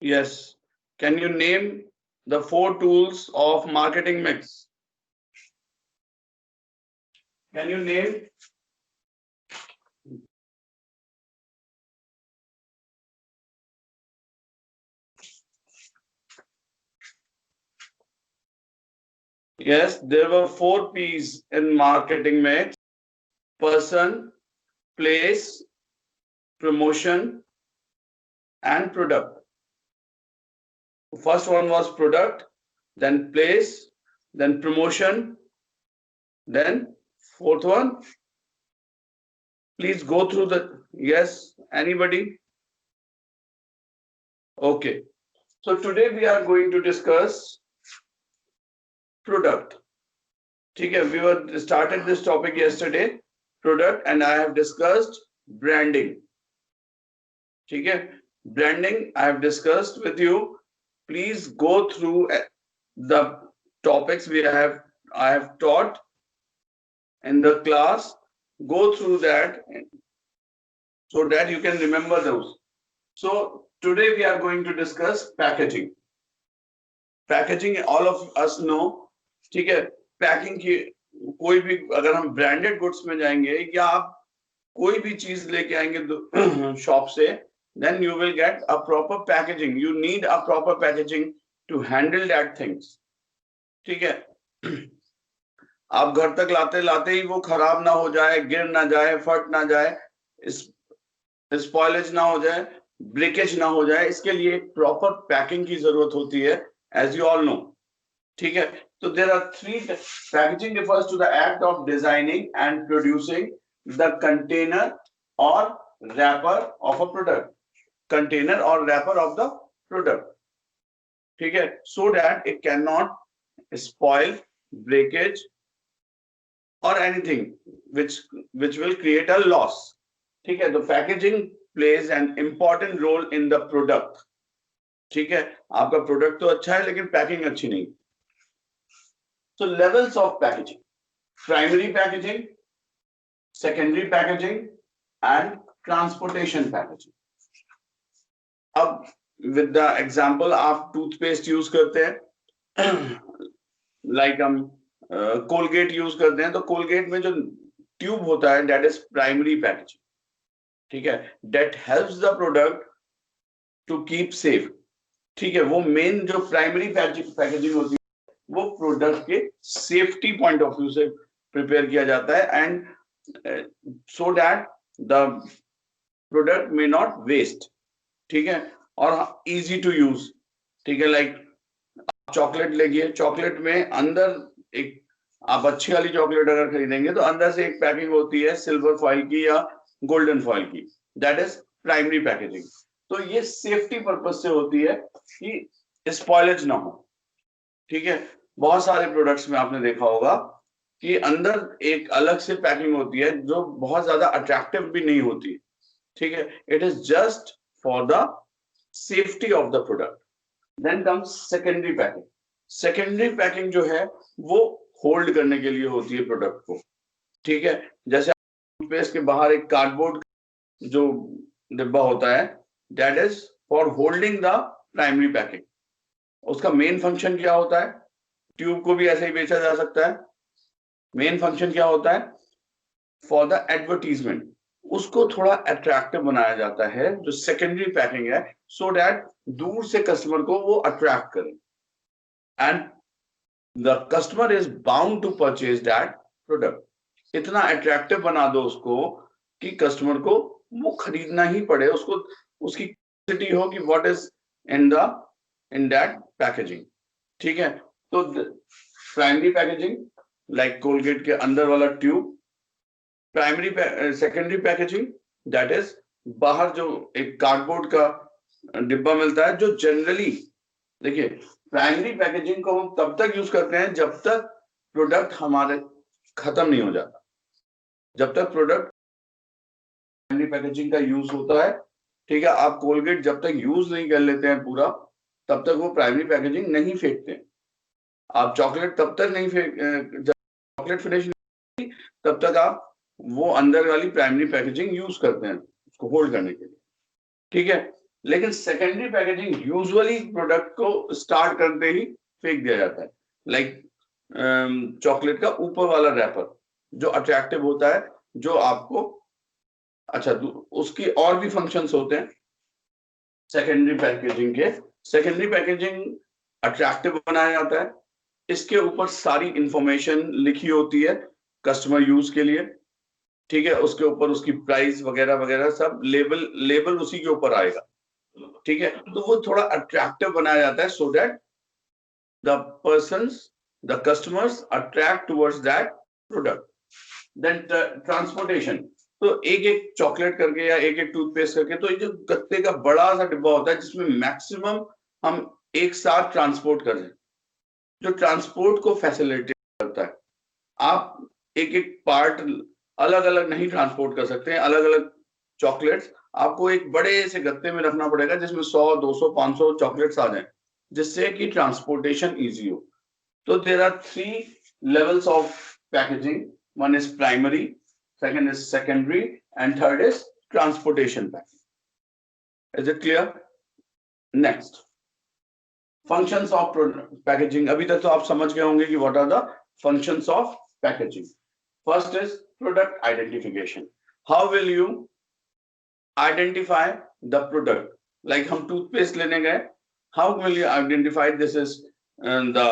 Yes. Can you name the 4 tools of marketing mix? Can you name? Yes, there were 4 P's in marketing mix: person, place, promotion, and product. First one was product, then place, then promotion, then fourth one. Please go through the, yes, anybody? Okay. So today we are going to discuss product. Okay, we were started this topic yesterday, product, and I have discussed branding. Okay, branding I have discussed with you. Please go through the topics I have taught in the class. Go through that so that you can remember those. So today we are going to discuss packaging. Packaging all of us know. ठीक है, packing की कोई भी अगर हम branded goods में जाएंगे या आप कोई भी चीज लेके आएंगे शॉप से, then you will get a proper packaging. You need a proper packaging to handle that things. ठीक है, आप घर तक लाते लाते ही वो खराब ना हो जाए, गिर ना जाए, फट ना जाए, स्पॉइलेज ना हो जाए, ब्रेकेज ना हो जाए, इसके लिए एक प्रॉपर पैकिंग की जरूरत होती है, एज यू ऑल नो. ठीक है, so there are 3. Packaging refers to the act of designing and producing the container or wrapper of a product. Container or wrapper of the product. ठीक है, so that it cannot spoil, breakage or anything which will create a loss. ठीक है, the packaging plays an important role in the product. ठीक है, आपका product तो अच्छा है लेकिन पैकिंग अच्छी नहीं. So levels of packaging: primary packaging, secondary packaging, and transportation packaging. अब with the example आप टूथपेस्ट यूज करते हैं, like हम कोलगेट यूज करते हैं, तो कोलगेट में जो ट्यूब होता है that is primary packaging. ठीक है, that helps the product to keep safe. ठीक है, वो मेन जो प्राइमरी पैकेजिंग होती है वो प्रोडक्ट के सेफ्टी पॉइंट ऑफ व्यू से प्रिपेयर किया जाता है, and so that the product may not waste. ठीक है, और इजी टू यूज. ठीक है, लाइक चॉकलेट लेंगे, चॉकलेट में अंदर एक, आप अच्छी वाली चॉकलेट अगर खरीदेंगे तो अंदर से एक पैकिंग होती है सिल्वर फॉइल की या गोल्डन फॉइल की, दैट इज प्राइमरी पैकेजिंग. तो ये सेफ्टी पर्पज से होती है कि स्पॉइलेज ना हो. ठीक है, बहुत सारे प्रोडक्ट्स में आपने देखा होगा कि अंदर एक अलग से पैकिंग होती है जो बहुत ज्यादा अट्रैक्टिव भी नहीं होती. ठीक है, it is just for the safety of the product. Then comes secondary packing. Secondary packing जो है वो होल्ड करने के लिए होती है प्रोडक्ट को. ठीक है, जैसे टूथपेस्ट के बाहर एक कार्डबोर्ड जो डिब्बा होता है, that is for holding the primary packing. उसका मेन फंक्शन क्या होता है? ट्यूब को भी ऐसे ही बेचा जा सकता है. मेन फंक्शन क्या होता है? For the advertisement. उसको थोड़ा अट्रैक्टिव बनाया जाता है जो सेकेंडरी पैकिंग है, सो दैट दूर से कस्टमर को वो अट्रैक्ट करे, and the customer is bound to purchase that product. इतना अट्रैक्टिव बना दो उसको कि कस्टमर को वो खरीदना ही पड़े, उसको उसकी क्यूरियोसिटी हो कि what is in that packaging. ठीक है, तो प्राइमरी पैकेजिंग लाइक कोलगेट के अंदर वाला tube. Primary secondary packaging that is बाहर जो एक कार्डबोर्ड का डिब्बा मिलता है, जो जनरली, देखिए, प्राइमरी पैकेजिंग को हम तब तक यूज करते हैं जब तक प्रोडक्ट हमारे खत्म नहीं हो जाता. जब तक प्रोडक्ट प्राइमरी पैकेजिंग का यूज होता है. ठीक है, आप कोलगेट जब तक यूज नहीं कर लेते हैं पूरा, तब तक वो प्राइमरी पैकेजिंग नहीं फेंकते. आप चॉकलेट तब तक नहीं जब चॉकलेट फिनिश नहीं, तब तक आप वो अंदर वाली प्राइमरी पैकेजिंग यूज करते हैं उसको होल्ड करने के लिए. ठीक है, लेकिन सेकेंडरी पैकेजिंग यूजुअली प्रोडक्ट को स्टार्ट करते ही फेंक दिया जाता है, लाइक चॉकलेट का ऊपर वाला रैपर जो अट्रैक्टिव होता है, जो आपको अच्छा उसकी और भी फंक्शंस होते हैं सेकेंडरी पैकेजिंग के। सेकेंडरी पैकेजिंग अट्रैक्टिव बनाया जाता है, इसके ऊपर सारी इंफॉर्मेशन लिखी होती है कस्टमर यूज के लिए, ठीक है, उसके ऊपर उसकी प्राइस वगैरह वगैरह सब लेबल लेबल उसी के ऊपर आएगा, ठीक है, तो वो थोड़ा अट्रैक्टिव बनाया जाता है so that the persons the customers attract towards that product. Then transportation, तो एक एक चॉकलेट करके या एक एक टूथपेस्ट करके, तो ये जो गत्ते का बड़ा सा डिब्बा होता है जिसमें मैक्सिमम हम एक साथ ट्रांसपोर्ट कर रहे हैं, जो ट्रांसपोर्ट को फैसिलिटेट करता है। आप एक एक पार्ट अलग अलग नहीं ट्रांसपोर्ट कर सकते हैं, अलग अलग चॉकलेट्स आपको एक बड़े से गत्ते में रखना पड़ेगा जिसमें 100 200 500 चॉकलेट्स आ जाए, जिससे कि ट्रांसपोर्टेशन इजी हो। तो there are 3 levels of packaging. One is primary, second is secondary, and third is transportation packaging. Is it clear? Next, functions of packaging. अभी तक तो आप समझ गए होंगे कि what are the functions of packaging. First is product identification. How will you identify the product? Like हम toothpaste लेने गए, how will you identify this is the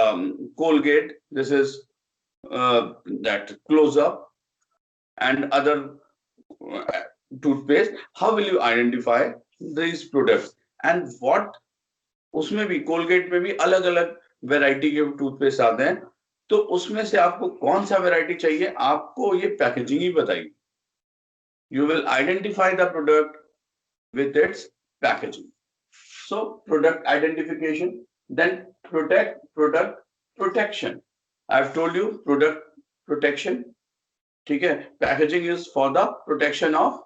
Colgate, this is that close up and other toothpaste? How will you identify these products? And what, उसमें भी Colgate में भी अलग अलग variety के टूथपेस्ट आते हैं, तो उसमें से आपको कौन सा वैरायटी चाहिए, आपको ये पैकेजिंग ही बताएगी। You will identify the product with its packaging. So product identification, then product protection. I've told you product protection, ठीक है, packaging is for the protection of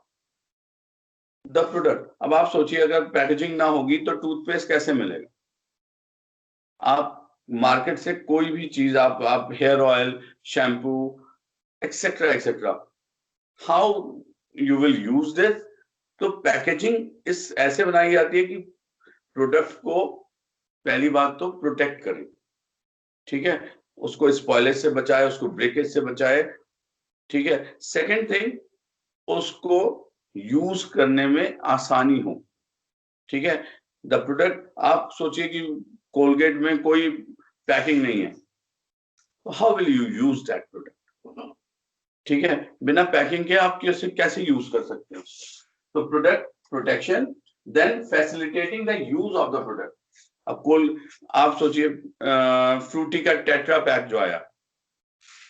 the product. अब आप सोचिए अगर पैकेजिंग ना होगी तो टूथपेस्ट कैसे मिलेगा? आप मार्केट से कोई भी चीज आप hair oil, shampoo, etcetera etcetera, how you will use this? तो पैकेजिंग इस ऐसे बनाई जाती है कि प्रोडक्ट को पहली बात तो प्रोटेक्ट करे, ठीक है, उसको स्पॉयलेज से बचाए, उसको ब्रेकेज से बचाए, ठीक है। सेकेंड थिंग, उसको यूज करने में आसानी हो, ठीक है। द प्रोडक्ट, आप सोचिए कि कोलगेट में कोई पैकिंग नहीं है, तो how will you use that product? ठीक है, बिना पैकिंग के आप कैसे यूज कर सकते हो? तो product protection, then facilitating the use of the product. अब आप सोचिए फ्रूटी का टेट्रा पैक जो आया,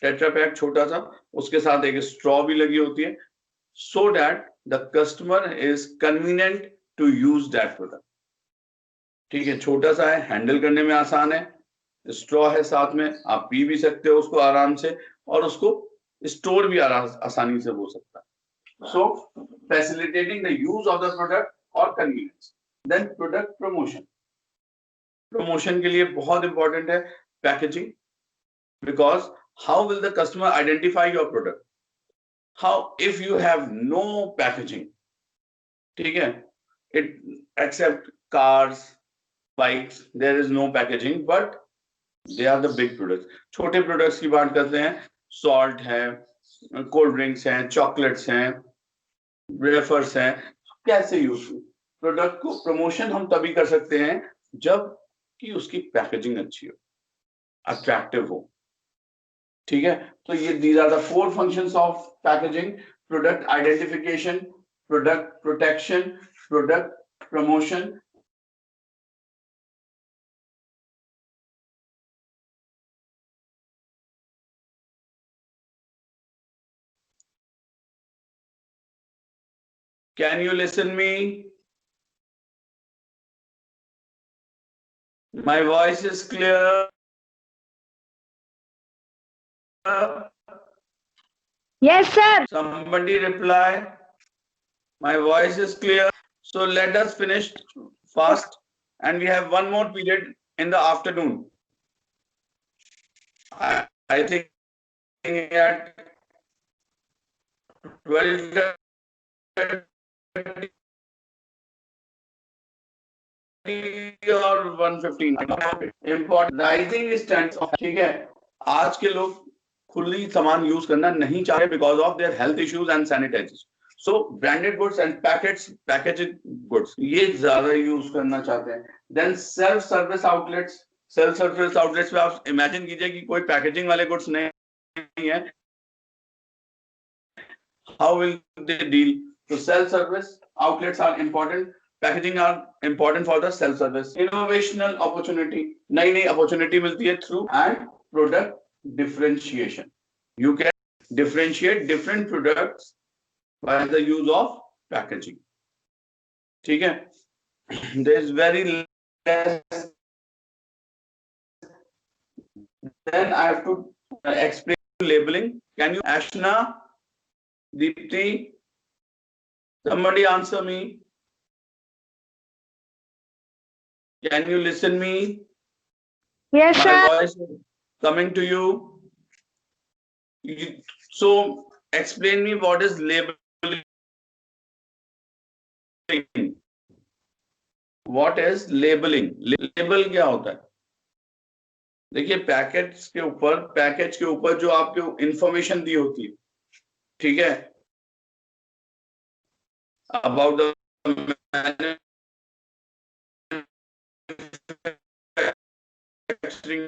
टेट्रा पैक छोटा सा, उसके साथ एक स्ट्रॉ भी लगी होती है, so that the customer is convenient to use that product. ठीक है, छोटा सा है, हैंडल करने में आसान है, स्ट्रॉ है साथ में, आप पी भी सकते हो उसको आराम से, और उसको स्टोर भी आसानी से हो सकता है। So facilitating the use of the product और convenience. Then product promotion. Promotion के लिए बहुत इंपॉर्टेंट है packaging, because how will the customer identify your product? How if you have no packaging, ठीक है, it except cars, bikes, there is no packaging, but they are the big products. छोटे products की बात करते हैं, salt है, cold drinks हैं, chocolates हैं, wafers हैं, कैसे यूज? प्रोडक्ट को प्रमोशन हम तभी कर सकते हैं जब कि उसकी पैकेजिंग अच्छी हो, अट्रैक्टिव हो, ठीक है। तो ये these are the 4 functions of packaging: product identification, product protection, product promotion. Can you listen me? My voice is clear. Yes, sir. Somebody reply. My voice is clear. So let us finish fast, and we have one more period in the afternoon. I think at 12 और 115 important rising standards of, ठीक है। आज के लोग खुली सामान use करना नहीं चाह रहे because of their health issues and sanitization. So branded goods and packaged goods ये ज्यादा यूज करना चाहते हैं। Then self service outlets, self service outlets पे आप इमेजिन कीजिए कि कोई पैकेजिंग वाले गुड्स नहीं है, how will they deal? So self service outlets are important, packaging are important for the self service। innovational opportunity, नई नई opportunity मिलती है through and product differentiation, you can differentiate different products by the use of packaging, ठीक है। there is very less, then I have to explain labeling। can you Ashna, Deepti, somebody answer me? Can you listen me? Yes, My sir. voice is coming to you. So explain me what is labeling. What is labeling? Label क्या होता है? देखिए package के ऊपर जो आपको information दी होती है, ठीक है, अबाउट द manufacturing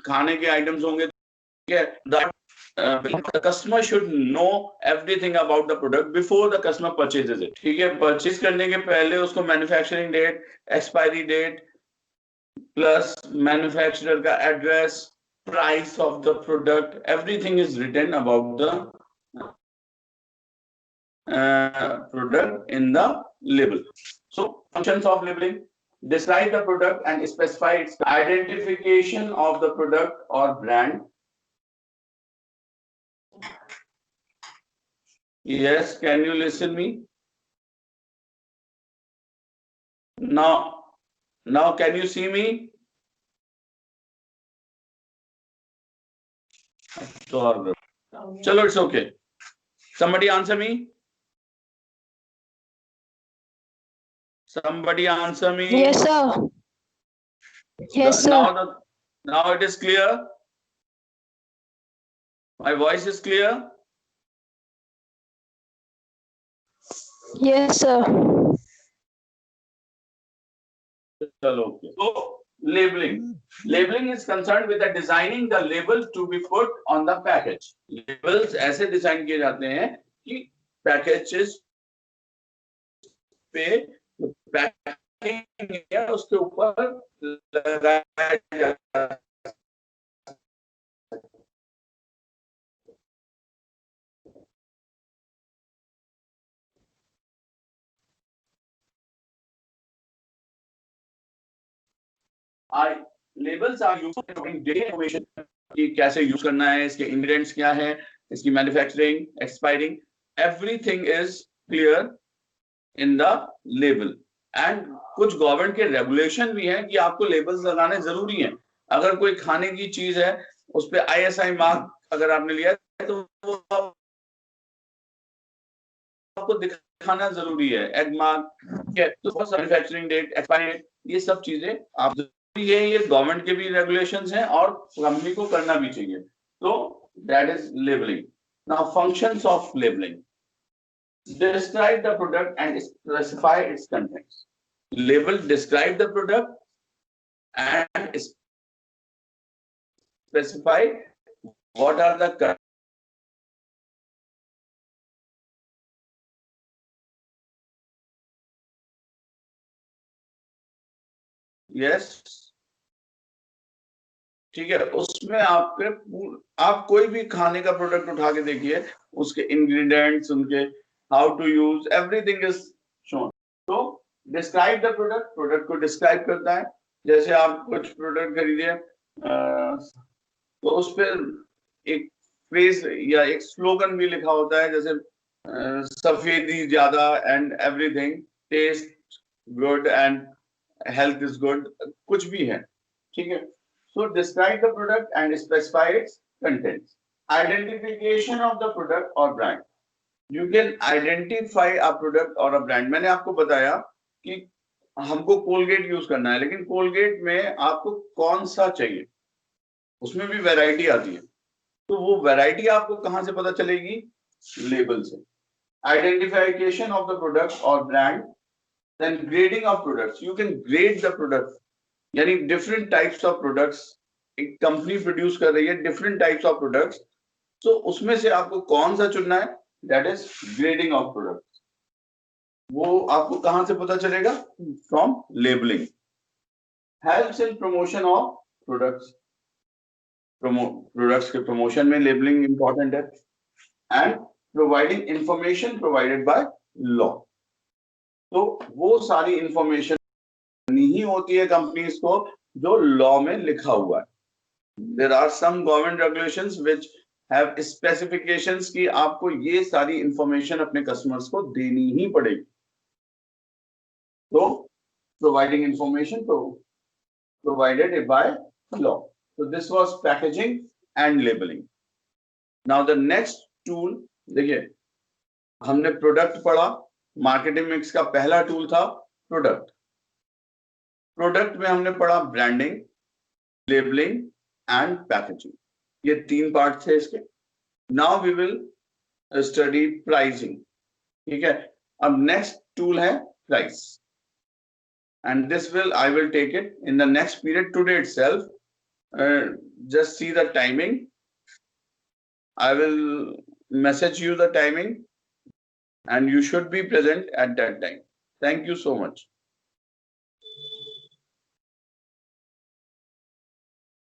खाने के आइटम्स होंगे, ठीक है। The customer should know everything about the product before the customer purchases it, ठीक है। परचेज करने के पहले उसको manufacturing date, expiry date plus manufacturer का address, price of the product, everything is written about the product in the label। So functions of labeling: describe the product and specify its identification of the product or brand। Yes, can you listen me? Now can you see me? Chalo, it's okay. Somebody answer me. Somebody answer me. Yes, sir. Yes, sir. Now it is clear. My voice is clear. Yes, sir. Okay. So labeling is concerned with the designing the label to be put on the package। Labels ऐसे design किए जाते हैं कि packages पे packing है उसके ऊपर लगाया जाता है। Labels are used to data information कि कैसे यूज करना है, इसके इंग्रेडिएंट्स क्या है, इसकी manufacturing, expiring, everything is clear in the label. And कुछ गवर्नमेंट के रेगुलेशन भी हैं कि आपको लेबल्स लगाने जरूरी हैं। अगर कोई खाने की चीज है उस पे ISI मार्क अगर आपने लिया है तो वो आपको दिखाना जरूरी है, एग मार्क, तो मैन्युफैक्चरिंग डेट, एक्सपायरी डेट, ये सब चीजें आप ये गवर्नमेंट के भी रेगुलेशंस हैं और कंपनी को करना भी चाहिए। तो that is labelling. Now functions of labelling: describe the product and specify its contents। label describe the product and specify what are the yes, ठीक है। उसमें आप कोई भी खाने का प्रोडक्ट उठा के देखिए, उसके इंग्रेडिएंट्स, उनके how to use, everything is shown. तो डिस्क्राइब द प्रोडक्ट, प्रोडक्ट को डिस्क्राइब करता है। जैसे आप कुछ प्रोडक्ट खरीदे तो उस पर एक फ्रेज या एक स्लोगन भी लिखा होता है, जैसे सफेदी ज्यादा and everything, taste good and health is good, कुछ भी है, ठीक है. So describe the product and specify its contents. Identification of the product और brand. You can identify a product और अ ब्रांड. मैंने आपको बताया कि हमको कोलगेट यूज करना है, लेकिन कोलगेट में आपको कौन सा चाहिए, उसमें भी वैरायटी आती है. तो वो वैरायटी आपको कहां से पता चलेगी? लेबल से. आइडेंटिफिकेशन ऑफ द प्रोडक्ट और brand. Then grading of products. You can grade the product, यानी डिफरेंट टाइप्स ऑफ प्रोडक्ट्स एक कंपनी प्रोड्यूस कर रही है, डिफरेंट टाइप्स ऑफ प्रोडक्ट्स. तो उसमें से आपको कौन सा चुनना है, that is grading of products. वो आपको कहां से पता चलेगा? From labelling. Helps in promotion of products. Products के प्रमोशन में लेबलिंग इंपॉर्टेंट है. And providing information provided by law. तो वो सारी इंफॉर्मेशन नहीं होती है कंपनीज को जो लॉ में लिखा हुआ है. There are some government regulations which have specifications कि आपको ये सारी इंफॉर्मेशन अपने कस्टमर्स को देनी ही पड़ेगी. तो providing information provided by law. So this was packaging and labeling. Now the next tool, देखिए हमने प्रोडक्ट पढ़ा. मार्केटिंग मिक्स का पहला टूल था प्रोडक्ट. प्रोडक्ट में हमने पढ़ा ब्रांडिंग, लेबलिंग एंड पैकेजिंग. ये तीन पार्ट थे इसके. Now we will study pricing. ठीक है. अब नेक्स्ट टूल है price. And this I will take it in the next period today itself. Just see the timing. I will message you the timing and you should be present at that time. Thank you so much.